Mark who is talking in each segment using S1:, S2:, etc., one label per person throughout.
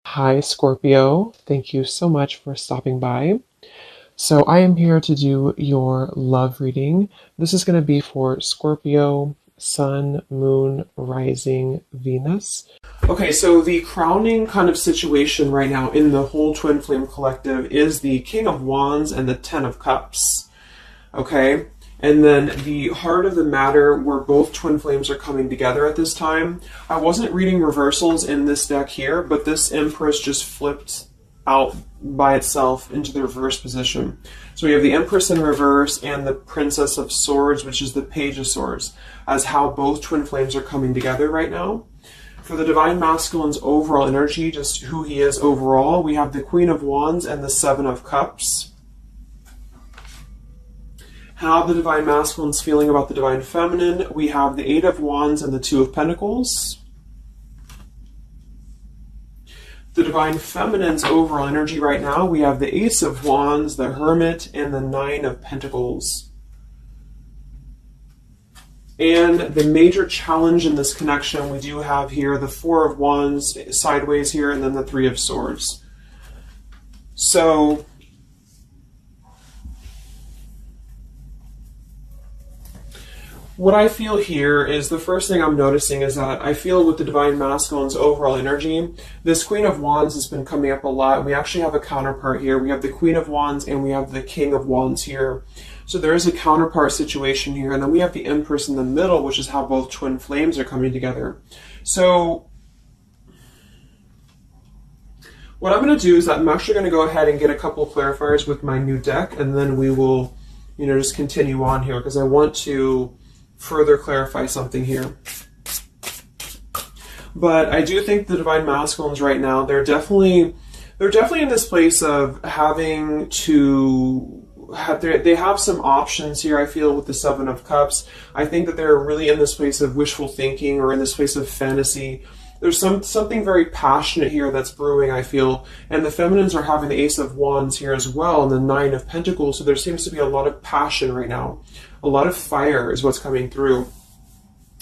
S1: Hi, Scorpio. Thank you so much for stopping by. So, I am here to do your love reading. This is going to be for Scorpio, Sun, Moon, Rising, Venus. Okay, so the crowning kind of situation right now in the whole Twin Flame Collective is the King of Wands and the Ten of Cups. Okay, and then the heart of the matter where both twin flames are coming together at this time. I wasn't reading reversals in this deck here, but this Empress just flipped out by itself into the reverse position. So we have the Empress in reverse and the Princess of Swords, which is the Page of Swords, as how both twin flames are coming together right now. For the Divine Masculine's overall energy, just who he is overall, we have the Queen of Wands and the Seven of Cups. How the Divine Masculine's feeling about the Divine Feminine, we have the Eight of Wands and the Two of Pentacles. The Divine Feminine's overall energy right now, we have the Ace of Wands, the Hermit, and the Nine of Pentacles. And the major challenge in this connection, we do have here the Four of Wands sideways here, and then the Three of Swords. So what I feel here is the first thing I'm noticing is that I feel with the Divine Masculine's overall energy, this Queen of Wands has been coming up a lot. We actually have a counterpart here. We have the Queen of Wands and we have the King of Wands here. So there is a counterpart situation here. And then we have the Empress in the middle, which is how both twin flames are coming together. So what I'm going to do is I'm actually going to go ahead and get a couple of clarifiers with my new deck. And then we will, just continue on here because I want to further clarify something here. But I do think the Divine Masculines right now, they're definitely in this place of having to they have some options here, I feel, with the Seven of Cups. I think that they're really in this place of wishful thinking or in this place of fantasy. There's something very passionate here that's brewing, I feel. And the Feminines are having the Ace of Wands here as well and the Nine of Pentacles. So there seems to be a lot of passion right now. A lot of fire is what's coming through.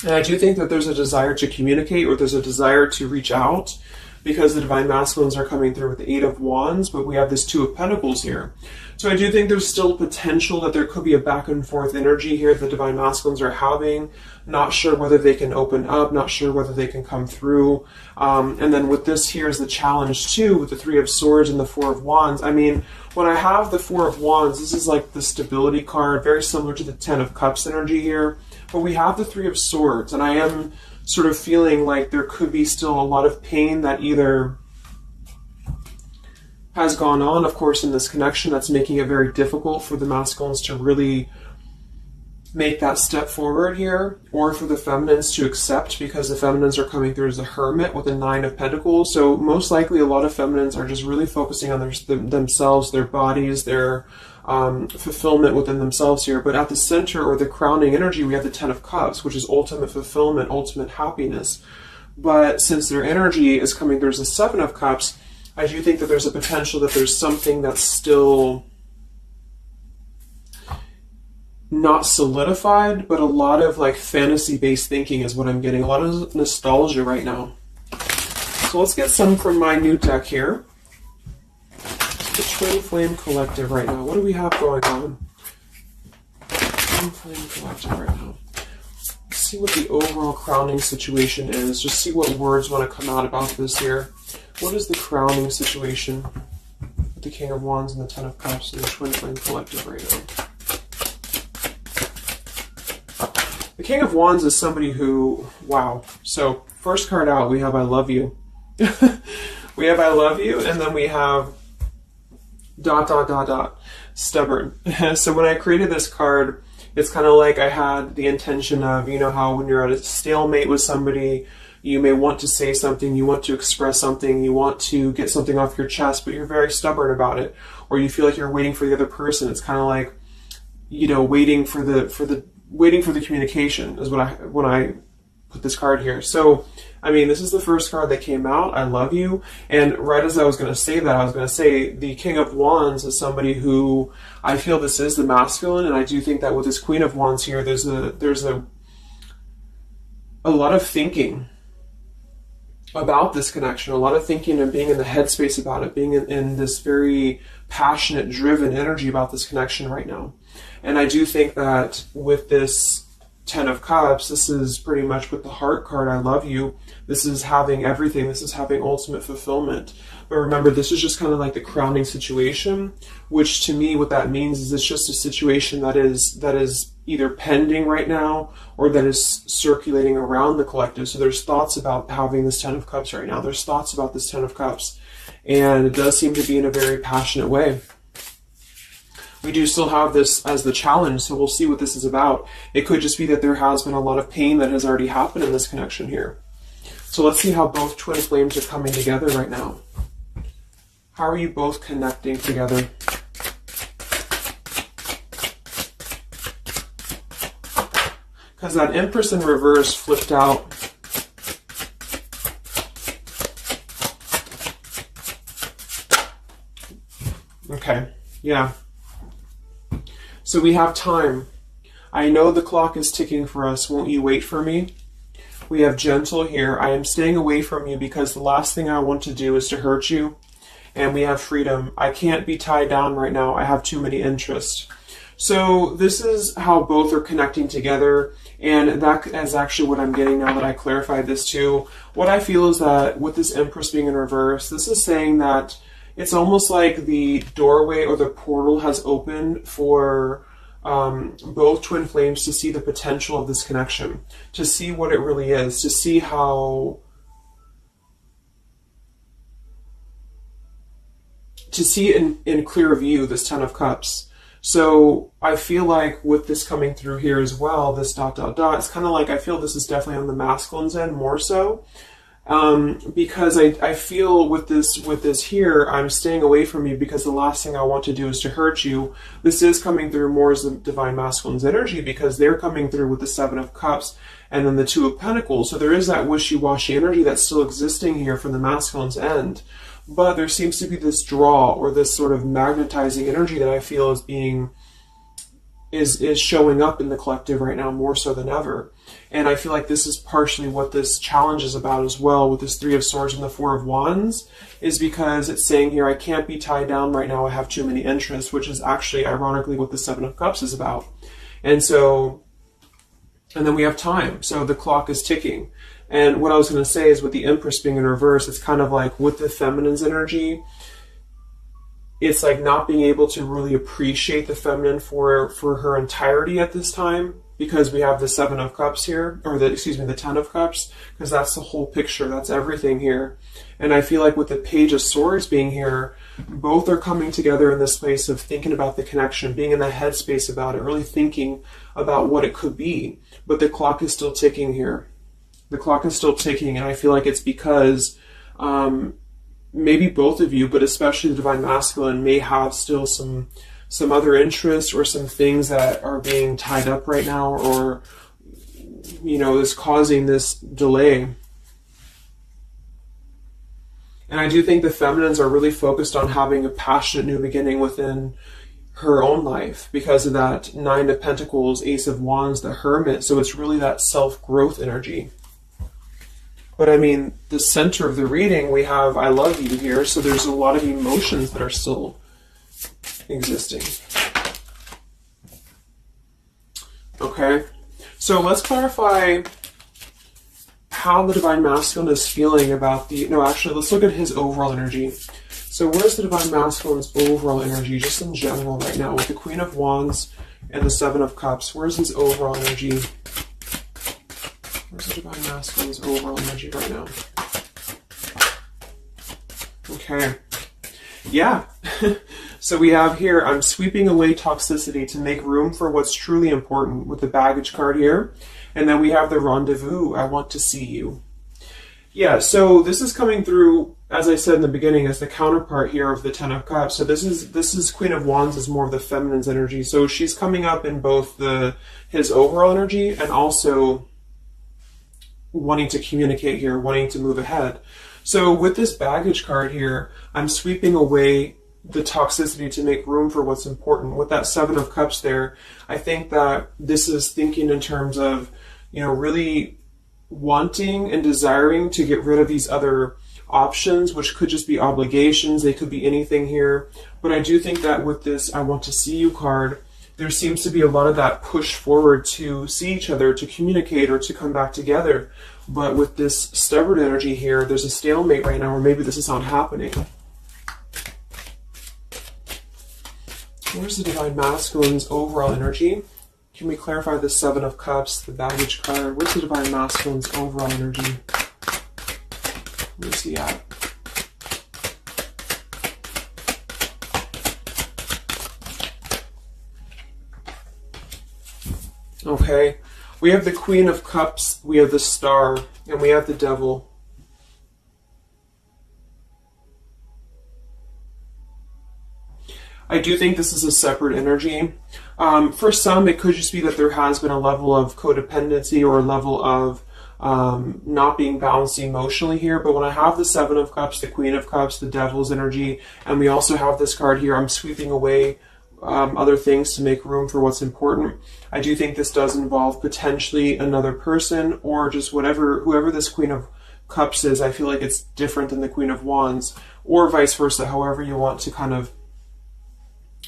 S1: And I do think that there's a desire to communicate or there's a desire to reach out because the Divine Masculines are coming through with the Eight of Wands, but we have this Two of Pentacles here. So I do think there's still potential that there could be a back and forth energy here the Divine Masculines are having. Not sure whether they can open up, not sure whether they can come through. And then with this here is the challenge too, with the Three of Swords and the Four of Wands. I mean, when I have the Four of Wands, this is like the stability card, very similar to the Ten of Cups energy here. But we have the Three of Swords, and I am sort of feeling like there could be still a lot of pain that either has gone on, of course, in this connection that's making it very difficult for the masculines to really make that step forward here, or for the feminines to accept because the feminines are coming through as a Hermit with a Nine of Pentacles. So most likely a lot of feminines are just really focusing on themselves, their bodies, their fulfillment within themselves here. But at the center or the crowning energy, we have the Ten of Cups, which is ultimate fulfillment, ultimate happiness. But since their energy is coming through as the Seven of Cups, I do think that there's a potential that there's something that's still not solidified, but a lot of like fantasy-based thinking is what I'm getting. A lot of nostalgia right now. So let's get some from my new deck here. The Twin Flame Collective right now. What do we have going on? Twin Flame Collective right now. Let's see what the overall crowning situation is. Just see what words want to come out about this here. What is the crowning situation with the King of Wands and the Ten of Cups and the Twin Flame Collective right now? The King of Wands is somebody who, wow. So first card out, we have I love you. We have I love you, and then we have ... stubborn. So when I created this card, it's kind of like I had the intention of, how when you're at a stalemate with somebody, you may want to say something, you want to express something, you want to get something off your chest, but you're very stubborn about it, or you feel like you're waiting for the other person. It's kind of like, waiting for the communication is when I put this card here. So, I mean, this is the first card that came out, I love you. And right as I was going to say that, I was going to say the King of Wands is somebody who I feel this is the masculine. And I do think that with this Queen of Wands here, there's a lot of thinking about this connection, a lot of thinking and being in the headspace about it, being in this very passionate, driven energy about this connection right now. And I do think that with this Ten of Cups, this is pretty much with the Heart card, I love you. This is having everything. This is having ultimate fulfillment. But remember, this is just kind of like the crowning situation, which to me, what that means is it's just a situation that is either pending right now or that is circulating around the collective. So there's thoughts about having this Ten of Cups right now. There's thoughts about this Ten of Cups. And it does seem to be in a very passionate way. We do still have this as the challenge, so we'll see what this is about. It could just be that there has been a lot of pain that has already happened in this connection here. So let's see how both twin flames are coming together right now. How are you both connecting together? Because that Empress in reverse flipped out. Okay, yeah. So we have time. I know the clock is ticking for us. Won't you wait for me? We have gentle here. I am staying away from you because the last thing I want to do is to hurt you. And we have freedom. I can't be tied down right now. I have too many interests. So this is how both are connecting together. And that is actually what I'm getting now that I clarified this too. What I feel is that with this Empress being in reverse, this is saying that it's almost like the doorway or the portal has opened for both twin flames to see the potential of this connection, to see what it really is, to see how, to see in clear view this Ten of Cups. So I feel like with this coming through here as well, this ... it's kind of like I feel this is definitely on the masculine's end more so. Because I feel with this here, I'm staying away from you because the last thing I want to do is to hurt you. This is coming through more as the Divine Masculine's energy because they're coming through with the Seven of Cups and then the Two of Pentacles. So there is that wishy-washy energy that's still existing here from the masculine's end. But there seems to be this draw or this sort of magnetizing energy that I feel is being is showing up in the collective right now more so than ever. And I feel like this is partially what this challenge is about as well with this Three of Swords and the Four of Wands, is because it's saying here, I can't be tied down right now, I have too many interests, which is actually ironically what the Seven of Cups is about. And so, and then we have time. So the clock is ticking. And what I was going to say is with the Empress being in reverse, it's kind of like with the feminine's energy, it's like not being able to really appreciate the feminine for her entirety at this time, because we have the Seven of Cups here, or the Ten of Cups, because that's the whole picture, that's everything here. And I feel like with the Page of Swords being here, both are coming together in this place of thinking about the connection, being in the headspace about it, really thinking about what it could be. But the clock is still ticking here. The clock is still ticking, and I feel like it's because maybe both of you, but especially the Divine Masculine, may have still some other interests or some things that are being tied up right now, or, you know, is causing this delay. And I do think the feminines are really focused on having a passionate new beginning within her own life because of that Nine of Pentacles, Ace of Wands, the Hermit. So it's really that self-growth energy. But I mean, the center of the reading, we have I love you here, so there's a lot of emotions that are still existing. Okay, so let's clarify how the Divine Masculine is feeling about the, no, actually, let's look at his overall energy. So where's the Divine Masculine's overall energy, just in general right now, with the Queen of Wands and the Seven of Cups? Where's his overall energy? Where's the Divine Masculine's overall energy right now? Okay. Yeah. So we have here, I'm sweeping away toxicity to make room for what's truly important with the baggage card here. And then we have the rendezvous, I want to see you. Yeah, so this is coming through, as I said in the beginning, as the counterpart here of the Ten of Cups. So this is Queen of Wands is more of the feminine's energy. So she's coming up in both his overall energy and also wanting to communicate here, wanting to move ahead. So with this baggage card here, I'm sweeping away the toxicity to make room for what's important. With that Seven of Cups there, I think that this is thinking in terms of, you know, really wanting and desiring to get rid of these other options, which could just be obligations. They could be anything here. But I do think that with this I want to see you card, there seems to be a lot of that push forward to see each other, to communicate, or to come back together. But with this stubborn energy here, there's a stalemate right now, or maybe this is not happening. Where's the Divine Masculine's overall energy? Can we clarify the Seven of Cups, the baggage card? Where's the Divine Masculine's overall energy? Where's he at? Okay, we have the Queen of Cups, we have the Star, and we have the Devil. I do think this is a separate energy. For some, it could just be that there has been a level of codependency or a level of not being balanced emotionally here. But when I have the Seven of Cups, the Queen of Cups, the Devil's energy, and we also have this card here, I'm sweeping away other things to make room for what's important. I do think this does involve potentially another person, or just whoever this Queen of Cups is. I feel like it's different than the Queen of Wands, or vice versa, however you want to kind of...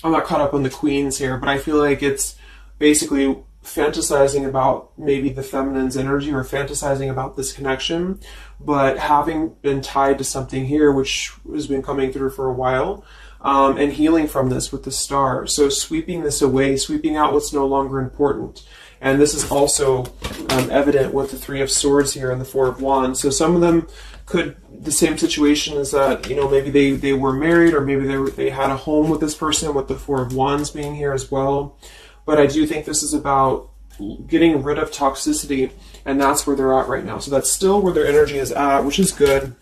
S1: I'm not caught up on the queens here, but I feel like it's basically fantasizing about maybe the feminine's energy, or fantasizing about this connection, but having been tied to something here, which has been coming through for a while, and healing from this with the Star. So sweeping this away, sweeping out what's no longer important. And this is also evident with the Three of Swords here and the Four of Wands. So some of them could, the same situation is that, you know, maybe they were married, or maybe they had a home with this person, with the Four of Wands being here as well. But I do think this is about getting rid of toxicity, and that's where they're at right now. So that's still where their energy is at, which is good.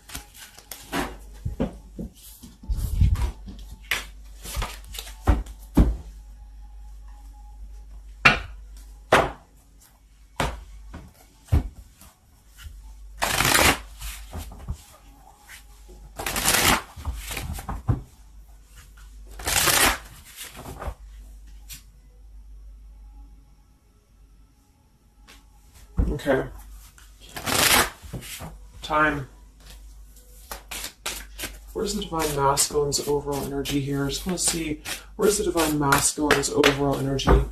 S1: Okay. Time. Where's the Divine Masculine's overall energy here? I just want to see, where's the Divine Masculine's overall energy?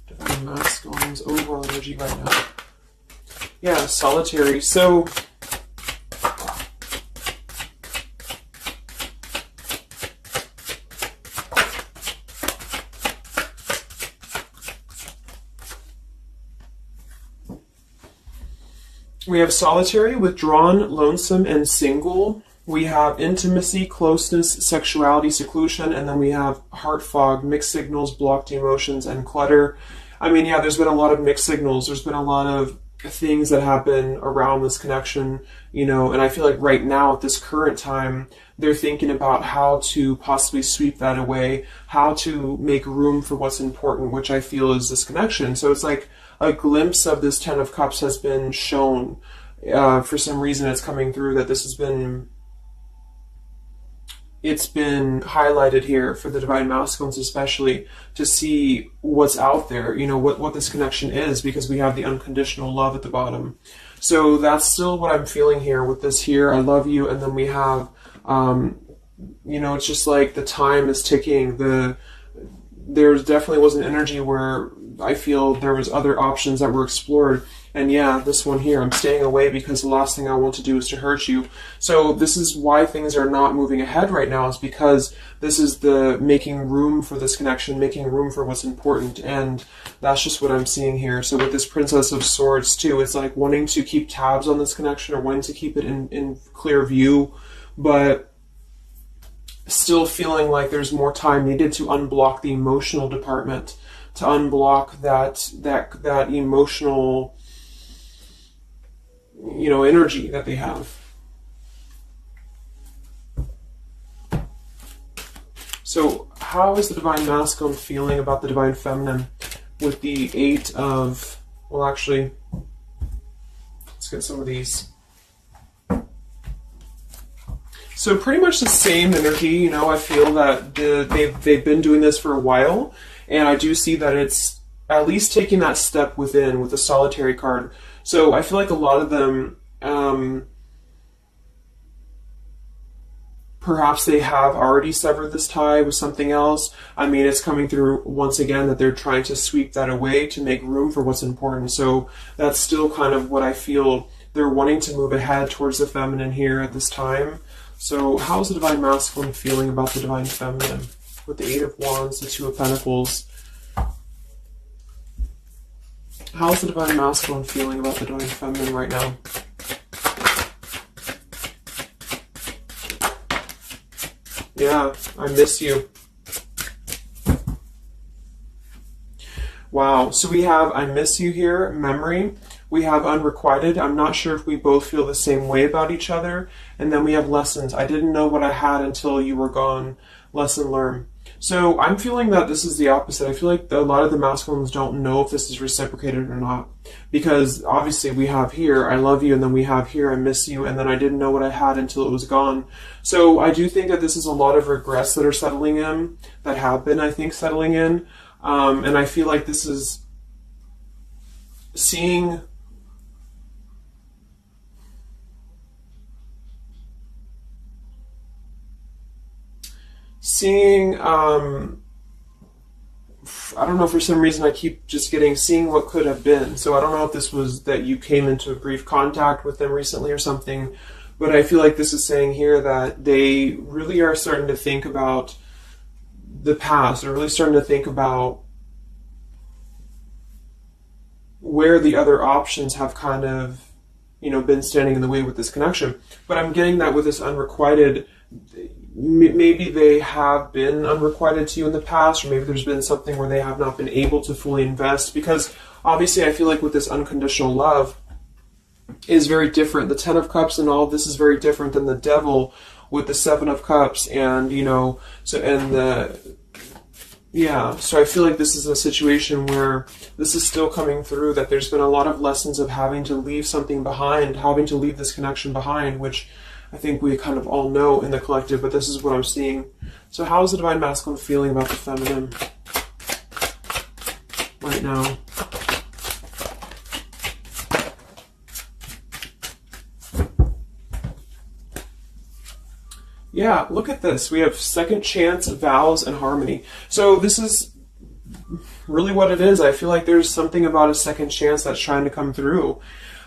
S1: Divine Masculine's overall energy right now. Yeah, solitary. So... we have solitary, withdrawn, lonesome, and single. We have intimacy, closeness, sexuality, seclusion, and then we have heart fog, mixed signals, blocked emotions, and clutter. I mean, yeah, there's been a lot of mixed signals. There's been a lot of things that happen around this connection, you know, and I feel like right now at this current time, they're thinking about how to possibly sweep that away, how to make room for what's important, which I feel is this connection. So it's like a glimpse of this Ten of Cups has been shown. For some reason it's coming through that this has been, it's been highlighted here for the Divine Masculines especially, to see what's out there, you know, what this connection is, because we have the unconditional love at the bottom. So that's still what I'm feeling here with this here, I love you, and then we have, you know, it's just like the time is ticking. There definitely was an energy where I feel there was other options that were explored. And yeah, this one here, I'm staying away because the last thing I want to do is to hurt you. So this is why things are not moving ahead right now, is because this is the making room for this connection, making room for what's important. And that's just what I'm seeing here. So with this Princess of Swords too, it's like wanting to keep tabs on this connection, or wanting to keep it in clear view, but still feeling like there's more time needed to unblock the emotional department, to unblock that emotional, you know, energy that they have. So how is the Divine Masculine feeling about the Divine Feminine with the Eight of, well, actually, let's get some of these. So pretty much the same energy, you know. I feel that they've been doing this for a while, and I do see that it's at least taking that step within with the solitary card. So I feel like a lot of them, perhaps they have already severed this tie with something else. I mean, it's coming through once again that they're trying to sweep that away to make room for what's important. So that's still kind of what I feel. They're wanting to move ahead towards the feminine here at this time. So how's the Divine Masculine feeling about the Divine Feminine? With the Eight of Wands, the Two of Pentacles. How's the Divine Masculine feeling about the Divine Feminine right now? Yeah, I miss you. Wow, so we have I miss you here, memory. We have unrequited. I'm not sure if we both feel the same way about each other. And then we have lessons. I didn't know what I had until you were gone. Lesson learned. So I'm feeling that this is the opposite. I feel like a lot of the masculines don't know if this is reciprocated or not. Because obviously we have here, I love you, and then we have here, I miss you, and then I didn't know what I had until it was gone. So I do think that this is a lot of regrets that are settling in, that have been, I think, settling in. And I feel like this is seeing I don't know, for some reason I keep just seeing what could have been. So I don't know if this was that you came into a brief contact with them recently or something, but I feel like this is saying here that they really are starting to think about the past. They're really starting to think about where the other options have kind of, been standing in the way with this connection. But I'm getting that with this unrequited, maybe they have been unrequited to you in the past, or maybe there's been something where they have not been able to fully invest, because obviously I feel like with this unconditional love is very different. The Ten of Cups and all of this is very different than the Devil with the Seven of Cups, and so I feel like this is a situation where this is still coming through, that there's been a lot of lessons of having to leave something behind, having to leave this connection behind, which I think we kind of all know in the collective, but this is what I'm seeing. So how is the Divine Masculine feeling about the feminine right now? Yeah, look at this. We have second chance, vows, and harmony. So this is really what it is. I feel like there's something about a second chance that's trying to come through.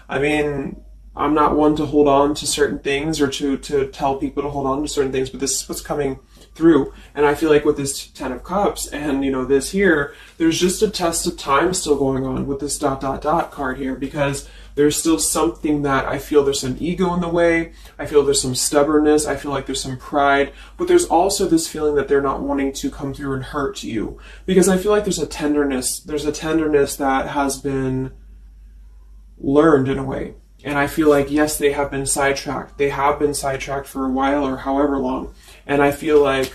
S1: I mean, I'm not one to hold on to certain things or to tell people to hold on to certain things, but this is what's coming through. And I feel like with this Ten of Cups and, this here, there's just a test of time still going on with this ... card here, because there's still something that I feel there's some ego in the way. I feel there's some stubbornness. I feel like there's some pride, but there's also this feeling that they're not wanting to come through and hurt you, because I feel like there's a tenderness that has been learned in a way. And I feel like, yes, they have been sidetracked. They have been sidetracked for a while or however long. And I feel like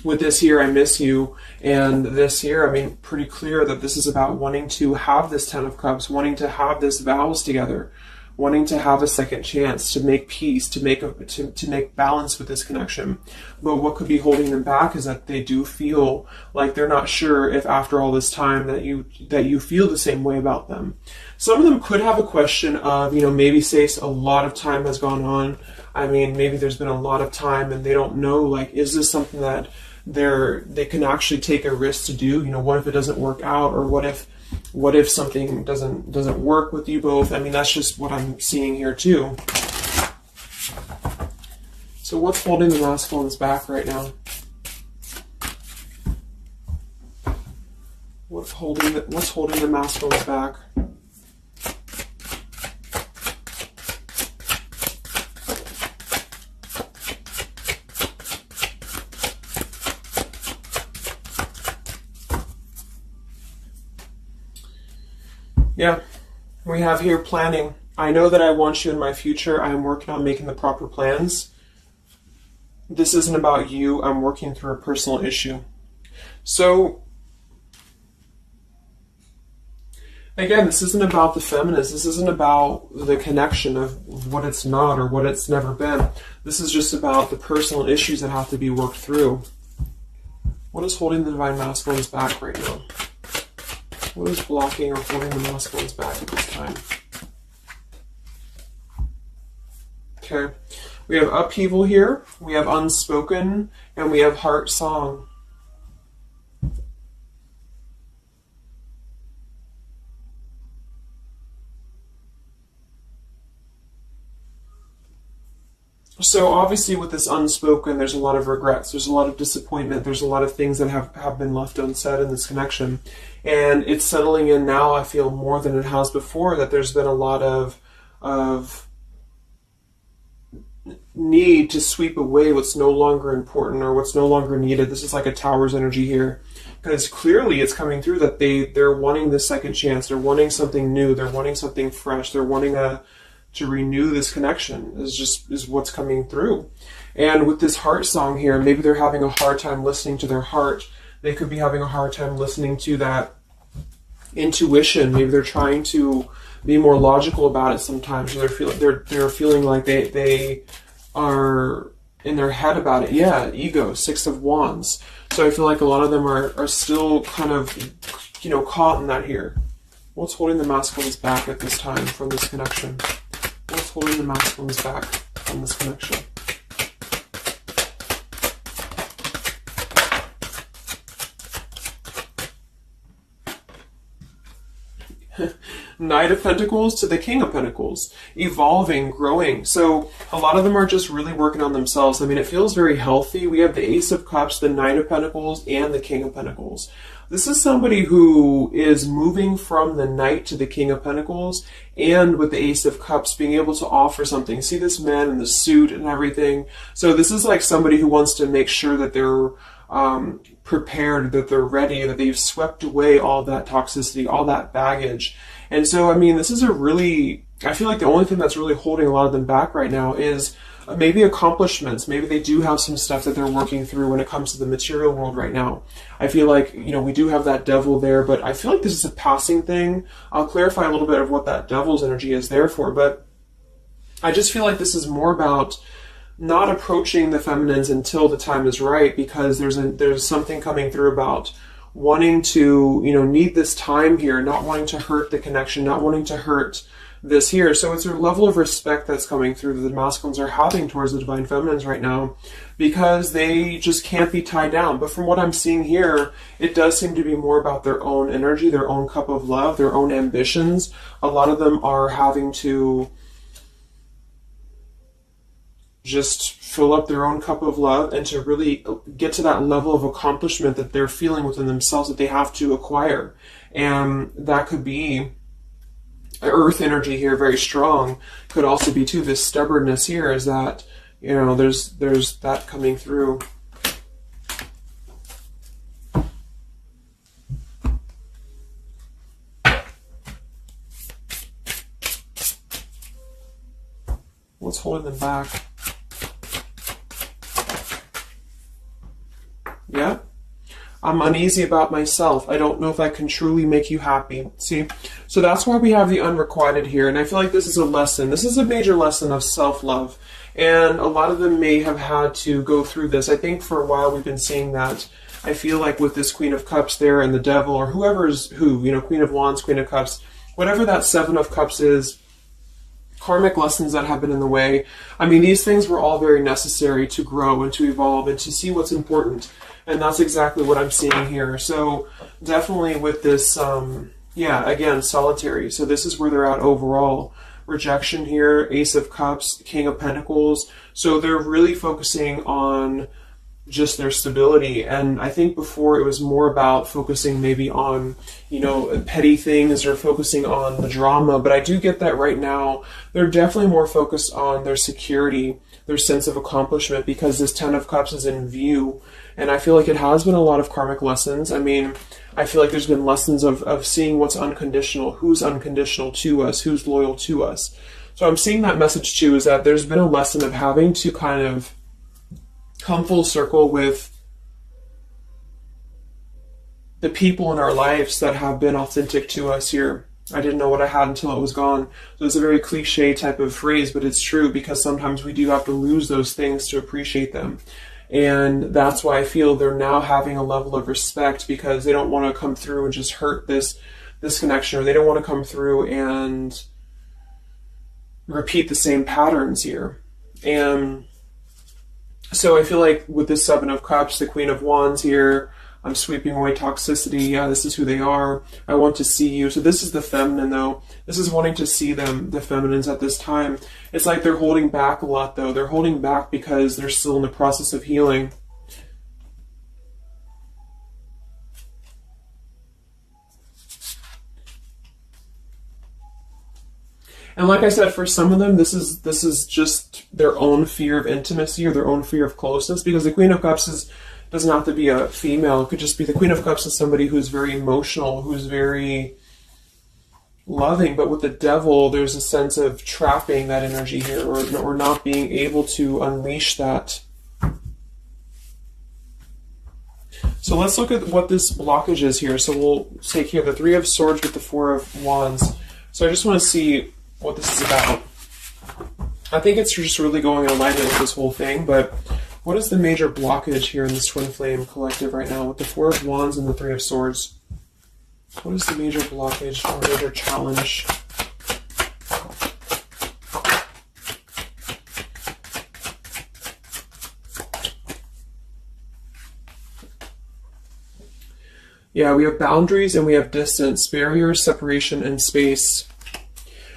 S1: with this here, I miss you, and this here, I mean, pretty clear that this is about wanting to have this Ten of Cups, wanting to have this vows together, wanting to have a second chance to make peace, to make balance with this connection. But what could be holding them back is that they do feel like they're not sure if after all this time that you feel the same way about them. Some of them could have a question of, maybe say a lot of time has gone on. I mean, maybe there's been a lot of time and they don't know, like, is this something that they can actually take a risk to do? What if it doesn't work out, or what if something doesn't work with you both? I mean, that's just what I'm seeing here too. So what's holding the masculines back right now? What's holding the masculines back? Yeah, we have here planning. I know that I want you in my future. I am working on making the proper plans. This isn't about you. I'm working through a personal issue. So, again, this isn't about the feminist. This isn't about the connection of what it's not or what it's never been. This is just about the personal issues that have to be worked through. What is holding the Divine Masculines back right now? What is blocking or holding the masculines back at this time? Okay. We have upheaval here, we have unspoken, and we have heart song. So obviously with this unspoken, there's a lot of regrets, there's a lot of disappointment, there's a lot of things that have been left unsaid in this connection. And it's settling in now, I feel, more than it has before, that there's been a lot of need to sweep away what's no longer important or what's no longer needed. This is like a tower's energy here. Because clearly it's coming through that they're wanting this second chance, they're wanting something new, they're wanting something fresh, they're wanting to renew this connection is what's coming through. And with this heart song here, maybe they're having a hard time listening to their heart. They could be having a hard time listening to that intuition. Maybe they're trying to be more logical about it sometimes. They're feeling like they are in their head about it. Yeah, ego, 6 of Wands. So I feel like a lot of them are still kind of, caught in that here. What's holding the masculines back at this time from this connection? What's holding the masculines back from this connection? Knight of Pentacles to the King of Pentacles. Evolving, growing. So a lot of them are just really working on themselves. I mean, it feels very healthy. We have the Ace of Cups, the Knight of Pentacles, and the King of Pentacles. This is somebody who is moving from the Knight to the King of Pentacles, and with the Ace of Cups being able to offer something. See this man in the suit and everything. So this is like somebody who wants to make sure that they're prepared, that they're ready, that they've swept away all that toxicity, all that baggage. And so, I mean, this is I feel like the only thing that's really holding a lot of them back right now is maybe accomplishments. Maybe they do have some stuff that they're working through when it comes to the material world right now. I feel like, we do have that devil there, but I feel like this is a passing thing. I'll clarify a little bit of what that devil's energy is there for, but I just feel like this is more about not approaching the feminines until the time is right, because there's something coming through about wanting to, need this time here, not wanting to hurt the connection, not wanting to hurt this here. So it's a level of respect that's coming through that the masculines are having towards the divine feminines right now, because they just can't be tied down. But from what I'm seeing here, it does seem to be more about their own energy, their own cup of love, their own ambitions. A lot of them are having to just fill up their own cup of love and to really get to that level of accomplishment that they're feeling within themselves that they have to acquire. And that could be earth energy here, very strong. Could also be too this stubbornness here, is that there's that coming through. What's holding them back? Yeah, I'm uneasy about myself. I don't know if I can truly make you happy. See, so that's why we have the unrequited here. And I feel like this is a lesson. This is a major lesson of self-love. And a lot of them may have had to go through this. I think for a while we've been seeing that. I feel like with this Queen of Cups there and the Devil, or whoever's who, Queen of Wands, Queen of Cups, whatever that Seven of Cups is, karmic lessons that have been in the way. I mean, these things were all very necessary to grow and to evolve and to see what's important. And that's exactly what I'm seeing here. So definitely with this, again, solitary. So this is where they're at overall. Rejection here, Ace of Cups, King of Pentacles. So they're really focusing on just their stability. And I think before it was more about focusing maybe on, petty things or focusing on the drama. But I do get that right now they're definitely more focused on their security, their sense of accomplishment, because this Ten of Cups is in view. And I feel like it has been a lot of karmic lessons. I mean, I feel like there's been lessons of seeing what's unconditional, who's unconditional to us, who's loyal to us. So I'm seeing that message too, is that there's been a lesson of having to kind of come full circle with the people in our lives that have been authentic to us here. I didn't know what I had until it was gone. So it's a very cliche type of phrase, but it's true, because sometimes we do have to lose those things to appreciate them. And that's why I feel they're now having a level of respect, because they don't want to come through and just hurt this this connection, or they don't want to come through and repeat the same patterns here. And so I feel like with this Seven of Cups, the Queen of Wands here, I'm sweeping away toxicity. Yeah, this is who they are. I want to see you. So this is the feminine, though. This is wanting to see them, the feminines at this time. It's like they're holding back a lot, though. They're holding back because they're still in the process of healing. And like I said, for some of them, this is just their own fear of intimacy or their own fear of closeness, because the Queen of Cups doesn't have to be a female. It could just be the Queen of Cups is somebody who's very emotional, who's very loving. But with the Devil, there's a sense of trapping that energy here, or not being able to unleash that. So let's look at what this blockage is here. So we'll take here the Three of Swords with the Four of Wands. So I just want to see what this is about. I think it's just really going in alignment with this whole thing, but what is the major blockage here in this Twin Flame collective right now with the Four of Wands and the Three of Swords? What is the major blockage or major challenge? Yeah, we have boundaries and we have distance, barriers, separation, and space.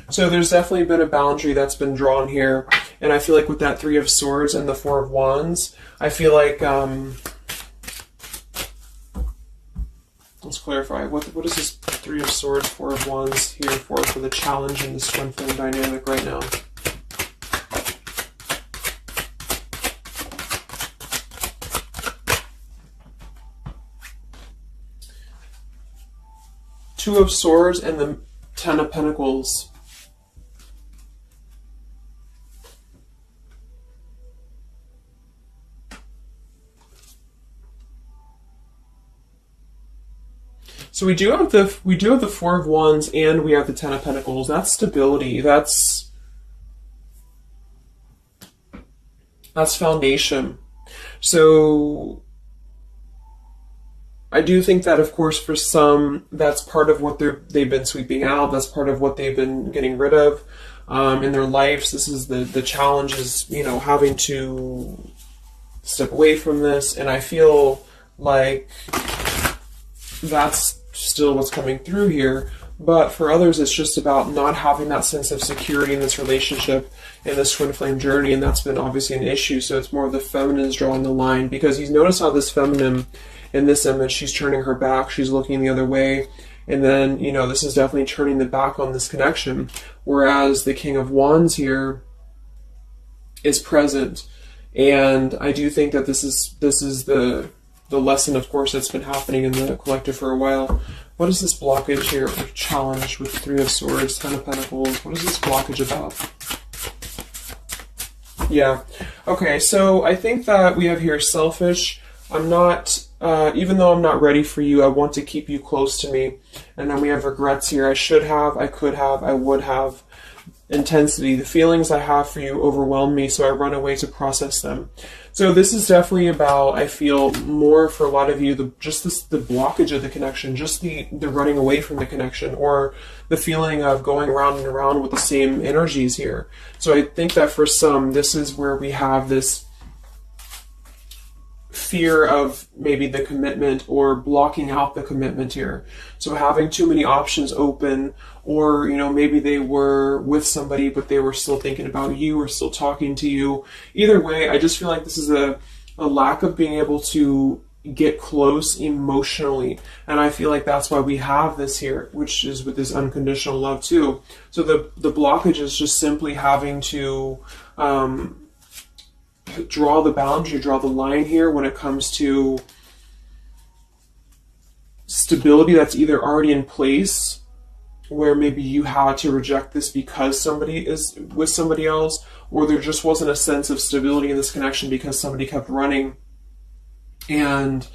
S1: So there's definitely been a boundary that's been drawn here. And I feel like with that Three of Swords and the Four of Wands, I feel like, let's clarify, what is this Three of Swords, Four of Wands here for the challenge in this Twin Flame dynamic right now? Two of Swords and the Ten of Pentacles. So we do have the Four of Wands and we have the Ten of Pentacles. That's stability. That's foundation. So I do think that, of course, for some, that's part of what they've been sweeping out. That's part of what they've been getting rid of in their lives. This is the challenge is, having to step away from this. And I feel like that's still what's coming through here. But for others, it's just about not having that sense of security in this relationship, in this Twin Flame journey, and that's been obviously an issue. So it's more of the feminines drawing the line, because you notice how this feminine in this image, she's turning her back, she's looking the other way, and then, this is definitely turning the back on this connection, whereas the King of Wands here is present. And I do think that this is the lesson, of course, that's been happening in the collective for a while. What is this blockage here, or challenge with the Three of Swords, Ten of Pentacles? What is this blockage about? Yeah. Okay, so I think that we have here selfish. I'm not, even though I'm not ready for you, I want to keep you close to me. And then we have regrets here. I should have, I could have, I would have. Intensity. The feelings I have for you overwhelm me, so I run away to process them. So this is definitely about, I feel, more for a lot of you, the blockage of the connection, just the running away from the connection, or the feeling of going around and around with the same energies here. So I think that for some, this is where we have this fear of maybe the commitment, or blocking out the commitment here. So having too many options open, or maybe they were with somebody but they were still thinking about you or still talking to you. Either way, I just feel like this is a lack of being able to get close emotionally, and I feel like that's why we have this here, which is with this unconditional love too. So the blockage is just simply having to draw the boundary, draw the line here when it comes to stability that's either already in place, where maybe you had to reject this because somebody is with somebody else, or there just wasn't a sense of stability in this connection because somebody kept running. And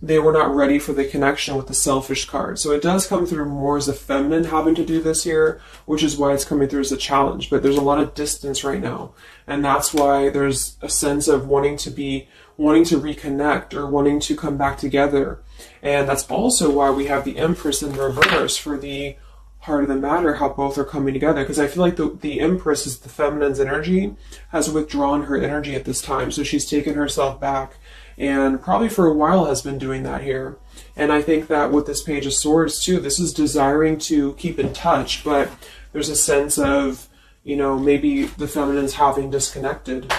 S1: they were not ready for the connection with the selfish card. So it does come through more as a feminine having to do this here, which is why it's coming through as a challenge. But there's a lot of distance right now. And that's why there's a sense of wanting to reconnect or wanting to come back together. And that's also why we have the Empress in reverse for the heart of the matter, how both are coming together. Because I feel like the Empress is the feminine's energy, has withdrawn her energy at this time. So she's taken herself back, and probably for a while has been doing that here. And I think that with this Page of Swords too, this is desiring to keep in touch, but there's a sense of, you know, maybe the feminine's having disconnected.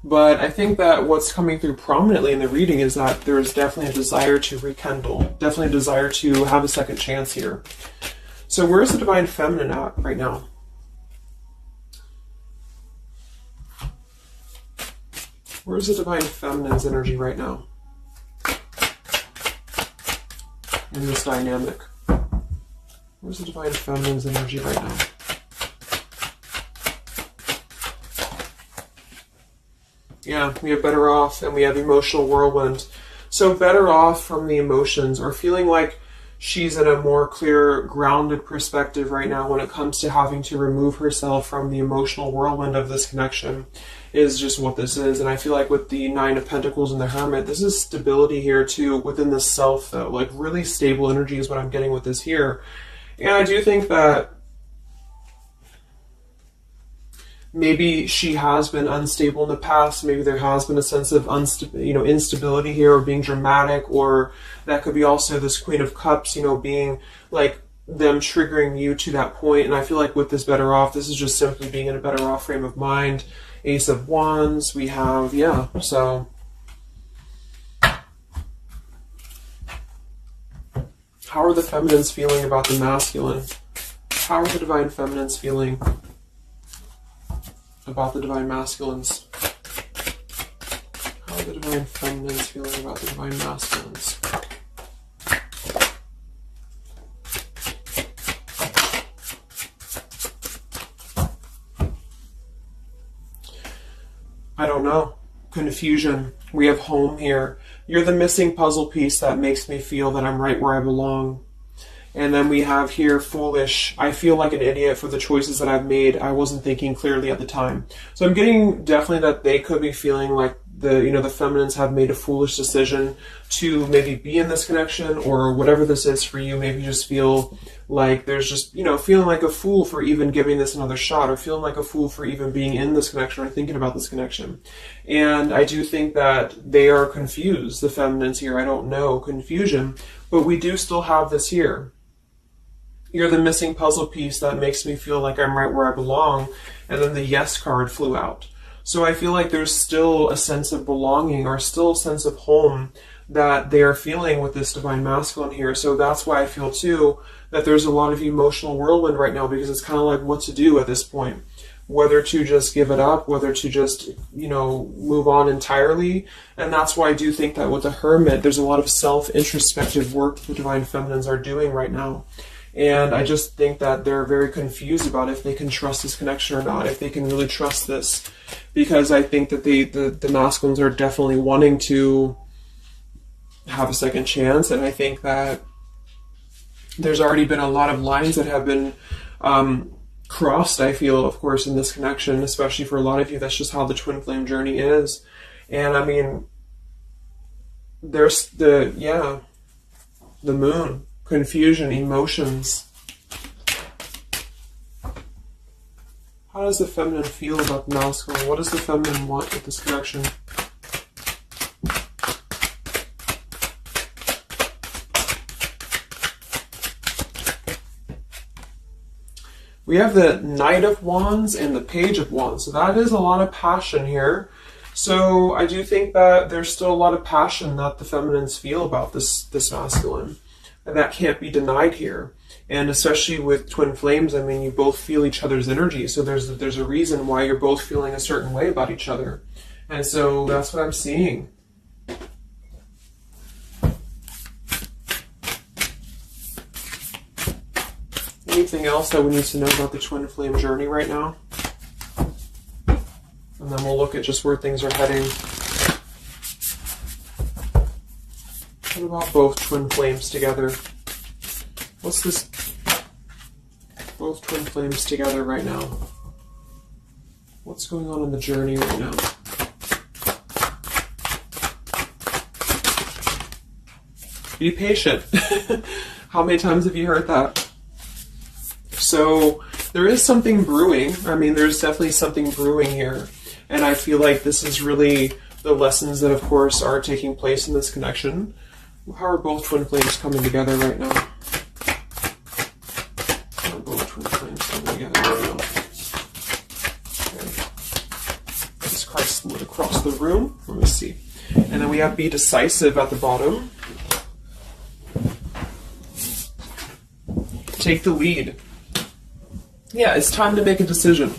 S1: But I think that what's coming through prominently in the reading is that there is definitely a desire to rekindle, definitely a desire to have a second chance here. So where is the Divine Feminine at right now? Where's the Divine Feminine's energy right now in this dynamic? Where's the Divine Feminine's energy right now? Yeah, we have Better Off and we have Emotional Whirlwind. So Better Off from the emotions, or feeling like she's in a more clear, grounded perspective right now when it comes to having to remove herself from the emotional whirlwind of this connection, is just what this is. And I feel like with the Nine of Pentacles and the Hermit, this is stability here too within the self though. Like really stable energy is what I'm getting with this here. And I do think that maybe she has been unstable in the past. Maybe there has been a sense of instability here, or being dramatic, or that could be also this Queen of Cups, being like them triggering you to that point. And I feel like with this Better Off, this is just simply being in a better off frame of mind. Ace of Wands, we have, so how are the feminines feeling about the masculine? How are the Divine Feminines feeling about the Divine Masculines? How are the Divine Feminines feeling about the Divine Masculines? I don't know. Confusion. We have Home here. You're the missing puzzle piece that makes me feel that I'm right where I belong. And then we have here Foolish. I feel like an idiot for the choices that I've made. I wasn't thinking clearly at the time. So I'm getting definitely that they could be feeling like the feminines have made a foolish decision to maybe be in this connection, or whatever this is for you. Maybe just feel like there's just, feeling like a fool for even giving this another shot, or feeling like a fool for even being in this connection or thinking about this connection. And I do think that they are confused, the feminines here. I don't know, confusion, but we do still have this here. You're the missing puzzle piece that makes me feel like I'm right where I belong. And then the Yes card flew out. So I feel like there's still a sense of belonging, or still a sense of home that they are feeling with this Divine Masculine here. So that's why I feel too that there's a lot of emotional whirlwind right now, because it's kind of like what to do at this point. Whether to just give it up, whether to just, move on entirely. And that's why I do think that with the Hermit, there's a lot of self-introspective work the Divine Feminines are doing right now. And I just think that they're very confused about if they can trust this connection or not, if they can really trust this. Because I think that the masculines are definitely wanting to have a second chance. And I think that there's already been a lot of lines that have been crossed, I feel, of course, in this connection, especially for a lot of you. That's just how the twin flame journey is. And I mean, there's the Moon. Confusion, emotions. How does the feminine feel about the masculine? What does the feminine want with this connection? We have the Knight of Wands and the Page of Wands. So that is a lot of passion here. So I do think that there's still a lot of passion that the feminines feel about this masculine. And that can't be denied here. And especially with twin flames, I mean, you both feel each other's energy. So there's a reason why you're both feeling a certain way about each other. And so that's what I'm seeing. Anything else that we need to know about the twin flame journey right now? And then we'll look at just where things are heading. What about both twin flames together? What's this? Both twin flames together right now. What's going on in the journey right now? Be patient. How many times have you heard that? So there is something brewing. I mean, there's definitely something brewing here. And I feel like this is really the lessons that, of course, are taking place in this connection. How are both twin flames coming together right now? How are both twin flames coming together right now? Okay. This card split across the room. Let me see. And then we have Be Decisive at the bottom. Take the lead. Yeah, it's time to make a decision.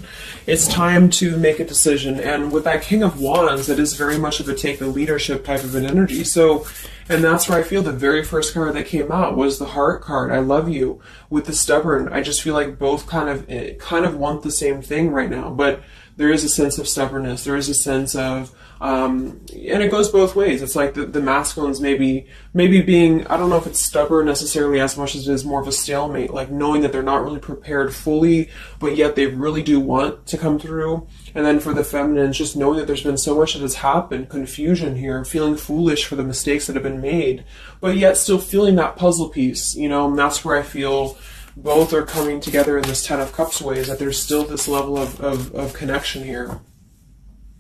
S1: It's time to make a decision. And with that King of Wands, it is very much of a take the leadership type of an energy. So, and that's where I feel the very first card that came out was the Heart card. I love you. With the Stubborn, I just feel like both kind of want the same thing right now. But there is a sense of stubbornness. There is a sense of, and it goes both ways. It's like the masculines maybe being, I don't know if it's stubborn necessarily as much as it is more of a stalemate, like knowing that they're not really prepared fully, but yet they really do want to come through. And then for the feminines, just knowing that there's been so much that has happened, confusion here, feeling foolish for the mistakes that have been made, but yet still feeling that puzzle piece, you know, and that's where I feel both are coming together in this Ten of Cups ways, that there's still this level of connection here.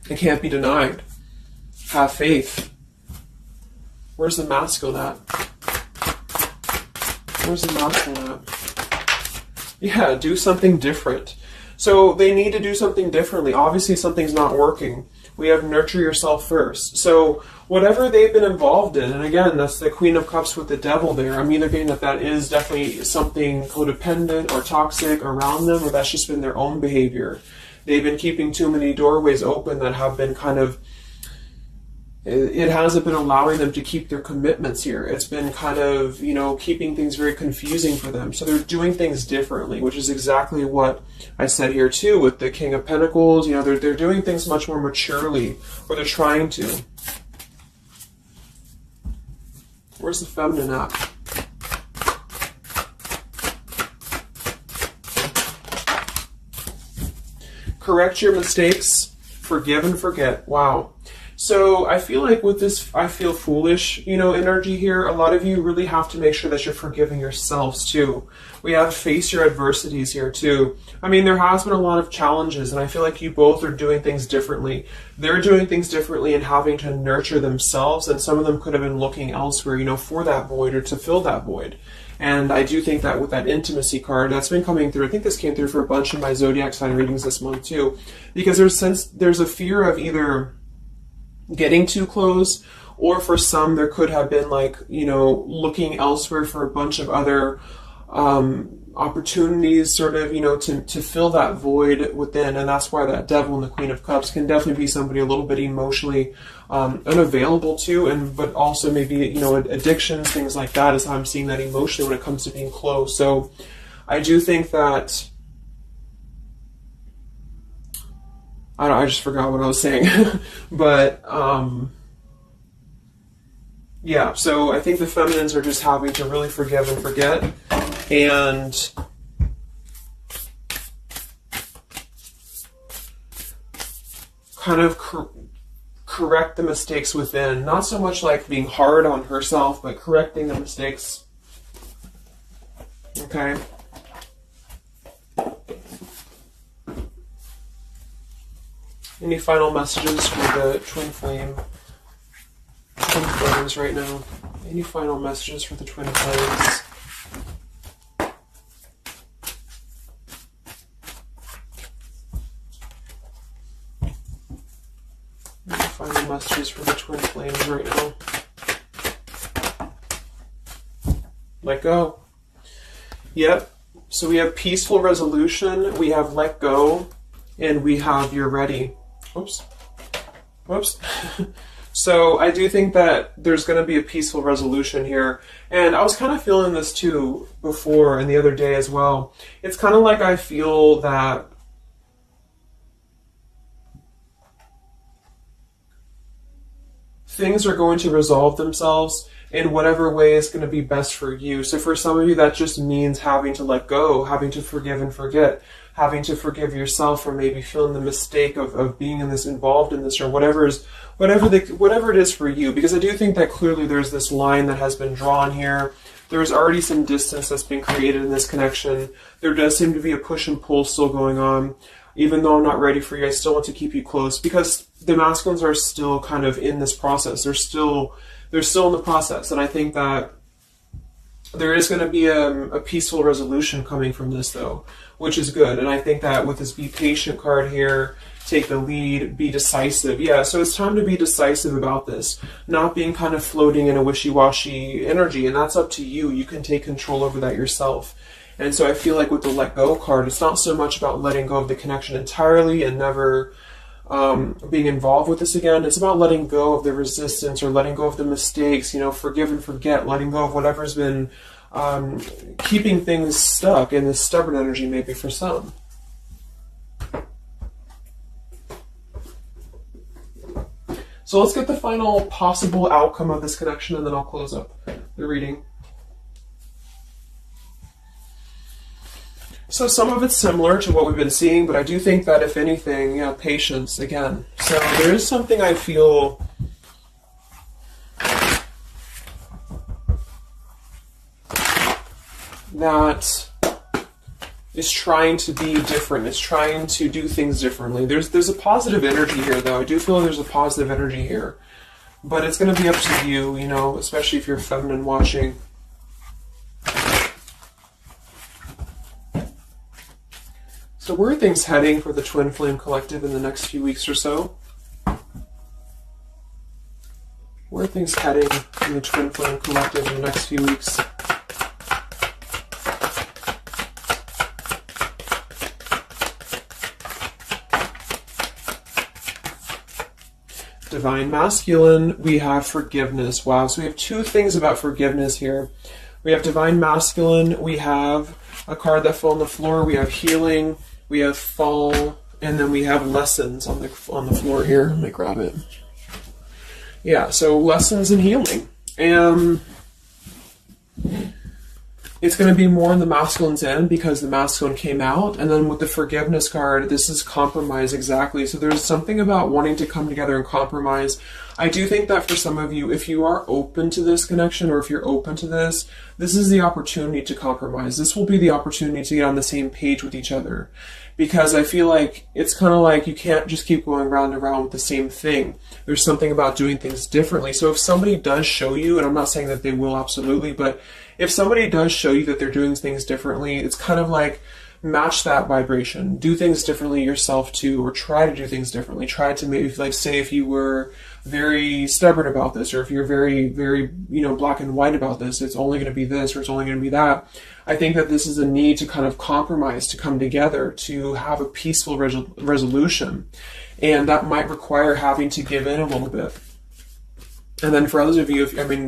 S1: It can't be denied. Have faith. Where's the masculine at? Where's the masculine at? Yeah, do something different. So they need to do something differently. Obviously something's not working. We have nurture yourself first. So whatever they've been involved in, and again, that's the Queen of Cups with the Devil there. I'm either getting that is definitely something codependent or toxic around them, or that's just been their own behavior. They've been keeping too many doorways open that have been kind of, it hasn't been allowing them to keep their commitments here. It's been kind of, you know, keeping things very confusing for them. So they're doing things differently, which is exactly what I said here too with the King of Pentacles. You know, they're doing things much more maturely, or they're trying to. Where's the feminine at? Correct your mistakes, forgive and forget. Wow. So I feel like with this, I feel foolish, you know, energy here. A lot of you really have to make sure that you're forgiving yourselves too. We have face your adversities here too. I mean, there has been a lot of challenges, and I feel like you both are doing things differently. They're doing things differently and having to nurture themselves, and some of them could have been looking elsewhere, you know, for that void or to fill that void. And I do think that with that intimacy card, that's been coming through. I think this came through for a bunch of my zodiac sign readings this month too, because there's a fear of either getting too close, or for some there could have been like, you know, looking elsewhere for a bunch of other opportunities, sort of, you know, to fill that void within. And that's why that Devil and the Queen of Cups can definitely be somebody a little bit emotionally unavailable to, and but also maybe, you know, addictions, things like that is how I'm seeing that emotionally when it comes to being close. So I do think that I just forgot what I was saying. But yeah, so I think the feminines are just having to really forgive and forget, and kind of correct the mistakes within. Not so much like being hard on herself, but correcting the mistakes. Okay. Any final messages for the twin flames right now? Any final messages for the twin flames? Any final messages for the twin flames right now? Let go. Yep. So we have peaceful resolution, we have let go, and we have you're ready. Whoops. So I do think that there's going to be a peaceful resolution here. And I was kind of feeling this too before and the other day as well. It's kind of like I feel that things are going to resolve themselves in whatever way is going to be best for you. So for some of you, that just means having to let go, having to forgive and forget, having to forgive yourself for maybe feeling the mistake of being in this, involved in this, or whatever it is for you. Because I do think that clearly there's this line that has been drawn here. There's already some distance that's been created in this connection. There does seem to be a push and pull still going on. Even though I'm not ready for you, I still want to keep you close, because the masculines are still kind of in this process. They're still in the process. And I think that there is going to be a peaceful resolution coming from this, though, which is good. And I think that with this be patient card here, take the lead, be decisive. Yeah, so it's time to be decisive about this, not being kind of floating in a wishy-washy energy. And that's up to you. You can take control over that yourself. And so I feel like with the let go card, it's not so much about letting go of the connection entirely and never being involved with this again. It's about letting go of the resistance or letting go of the mistakes, forgive and forget, letting go of whatever's been keeping things stuck in this stubborn energy, maybe for some. So let's get the final possible outcome of this connection, and then I'll close up the reading. So some of it's similar to what we've been seeing, but I do think that if anything, patience again. So there is something I feel that is trying to be different. It's trying to do things differently. There's a positive energy here, though. I do feel there's a positive energy here. But it's going to be up to you, especially if you're feminine watching. So where are things heading for the Twin Flame Collective in the next few weeks or so? Where are things heading in the Twin Flame Collective in the next few weeks? Divine Masculine, we have forgiveness. Wow, so we have two things about forgiveness here. We have Divine Masculine, we have a card that fell on the floor, we have healing, we have fall, and then we have lessons on the floor here. Let me grab it. Yeah, so lessons and healing. And it's going to be more on the masculine's end because the masculine came out. And then with the forgiveness card, this is compromise exactly. So there's something about wanting to come together and compromise. I do think that for some of you, if you are open to this connection, or if you're open to this, this is the opportunity to compromise. This will be the opportunity to get on the same page with each other. Because I feel like it's kind of like you can't just keep going round and round with the same thing. There's something about doing things differently. So if somebody does show you, and I'm not saying that they will absolutely, but if somebody does show you that they're doing things differently, it's kind of like match that vibration. Do things differently yourself too, or try to do things differently. Try to maybe, like, say if you were very stubborn about this, or if you're very, very, black and white about this, it's only going to be this, or it's only going to be that. I think that this is a need to kind of compromise, to come together, to have a peaceful resolution. And that might require having to give in a little bit. And then for others of you,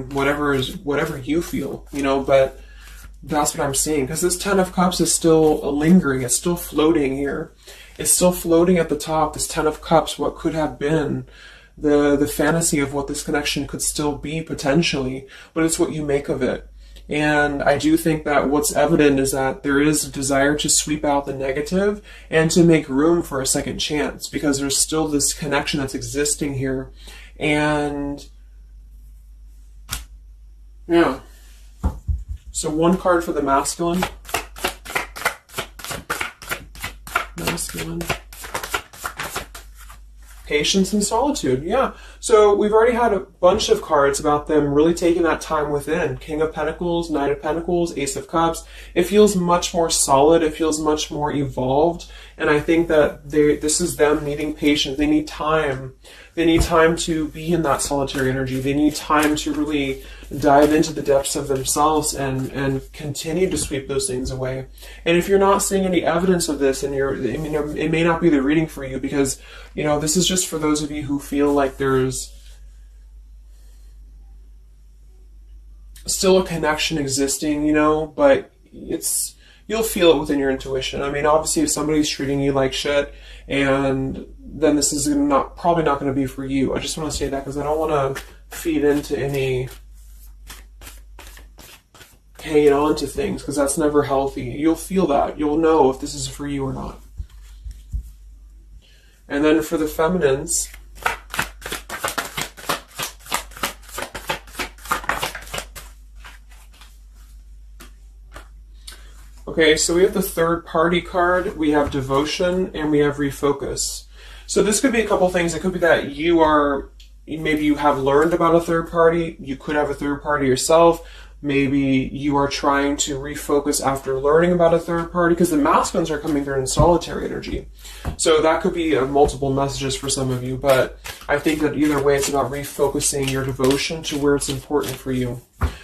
S1: whatever you feel, but that's what I'm seeing. Because this Ten of Cups is still lingering. It's still floating here. It's still floating at the top. This Ten of Cups, what could have been the fantasy of what this connection could still be potentially, but it's what you make of it. And I do think that what's evident is that there is a desire to sweep out the negative and to make room for a second chance, because there's still this connection that's existing here. And yeah. So one card for the masculine. Masculine. Patience and solitude. Yeah. So we've already had a bunch of cards about them really taking that time within. King of Pentacles, Knight of Pentacles, Ace of Cups. It feels much more solid. It feels much more evolved. And I think that this is them needing patience. They need time. They need time to be in that solitary energy. They need time to really dive into the depths of themselves and continue to sweep those things away. And if you're not seeing any evidence of this, and it may not be the reading for you, because, this is just for those of you who feel like there's still a connection existing, but you'll feel it within your intuition. I mean, obviously, if somebody's treating you like shit, and then this is probably not going to be for you. I just want to say that because I don't want to feed into any hanging on to things, because that's never healthy. You'll feel that. You'll know if this is for you or not. And then for the feminines, okay, so we have the third party card, we have devotion, and we have refocus. So this could be a couple things. It could be that maybe you have learned about a third party. You could have a third party yourself. Maybe you are trying to refocus after learning about a third party, because the masculines are coming through in solitary energy. So that could be multiple messages for some of you, but I think that either way, it's about refocusing your devotion to where it's important for you.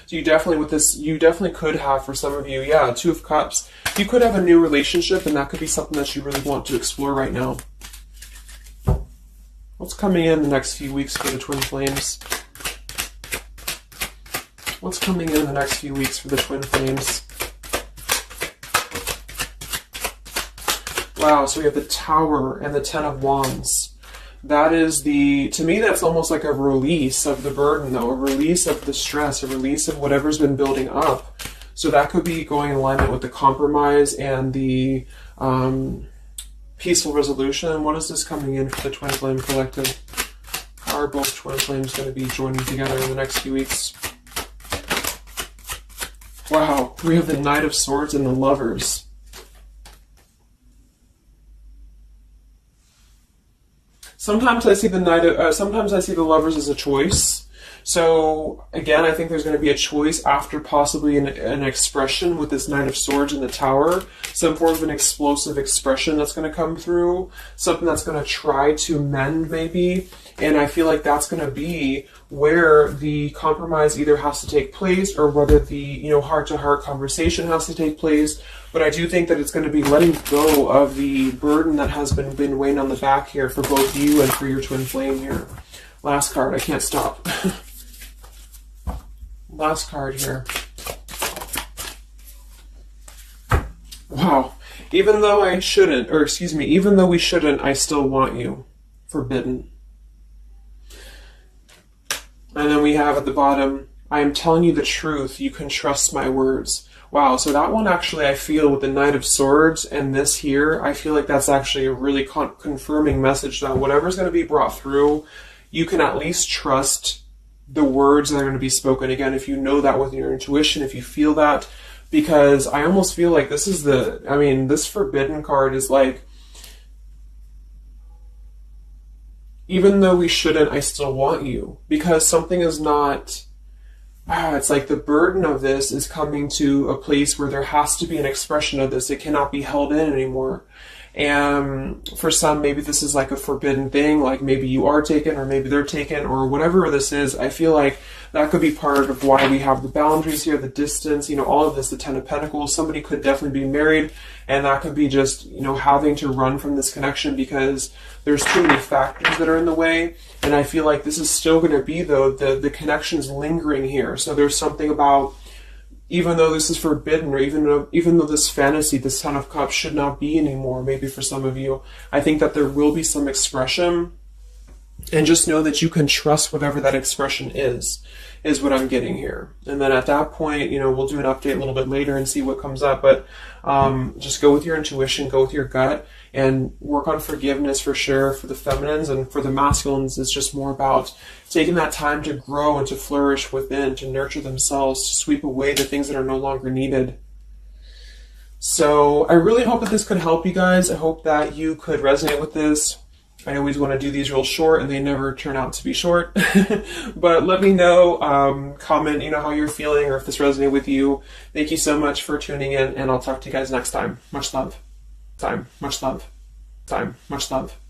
S1: So you definitely could have, for some of you, yeah, Two of Cups. You could have a new relationship, and that could be something that you really want to explore right now. What's coming in the next few weeks for the twin flames? What's coming in the next few weeks for the twin flames? Wow, so we have the Tower and the Ten of Wands. That is to me, that's almost like a release of the burden, though, a release of the stress, a release of whatever's been building up. So that could be going in alignment with the compromise and the peaceful resolution. What is this coming in for the twin flame collective? How are both twin flames going to be joining together in the next few weeks? Wow, we have the Knight of Swords and the Lovers. Sometimes I see sometimes I see the Lovers as a choice. So again, I think there's going to be a choice after possibly an expression with this Knight of Swords in the Tower. Some form of an explosive expression that's going to come through. Something that's going to try to mend maybe. And I feel like that's going to be where the compromise either has to take place, or whether the heart-to-heart conversation has to take place. But I do think that it's going to be letting go of the burden that has been weighing on the back here for both you and for your twin flame here. Last card, I can't stop. Last card here. Wow. Even though we shouldn't, I still want you. Forbidden. And then we have at the bottom, I am telling you the truth, you can trust my words. Wow, so that one actually, I feel with the Knight of Swords and this here, I feel like that's actually a really confirming message that whatever's going to be brought through, you can at least trust the words that are going to be spoken. Again, if you know that with your intuition, if you feel that, because I almost feel like this is this Forbidden card is like, even though we shouldn't, I still want you. Because something is not... it's like the burden of this is coming to a place where there has to be an expression of this. It cannot be held in anymore. And for some, maybe this is like a forbidden thing, like maybe you are taken or maybe they're taken or whatever this is. I feel like that could be part of why we have the boundaries here, the distance, all of this, the Ten of Pentacles. Somebody could definitely be married, and that could be just, having to run from this connection because there's too many factors that are in the way. And I feel like this is still going to be, though, the connection's lingering here. So there's something about, even though this is forbidden, or even though this fantasy, this Ten of Cups should not be anymore, maybe for some of you, I think that there will be some expression. And just know that you can trust whatever that expression is what I'm getting here. And then at that point, we'll do an update a little bit later and see what comes up. But just go with your intuition, go with your gut, and work on forgiveness for sure for the feminines. And for the masculines, it's just more about taking that time to grow and to flourish within, to nurture themselves, to sweep away the things that are no longer needed. So I really hope that this could help you guys. I hope that you could resonate with this. I always want to do these real short, and they never turn out to be short. But let me know, comment, how you're feeling, or if this resonated with you. Thank you so much for tuning in, and I'll talk to you guys next time. Much love. Much love. Much love.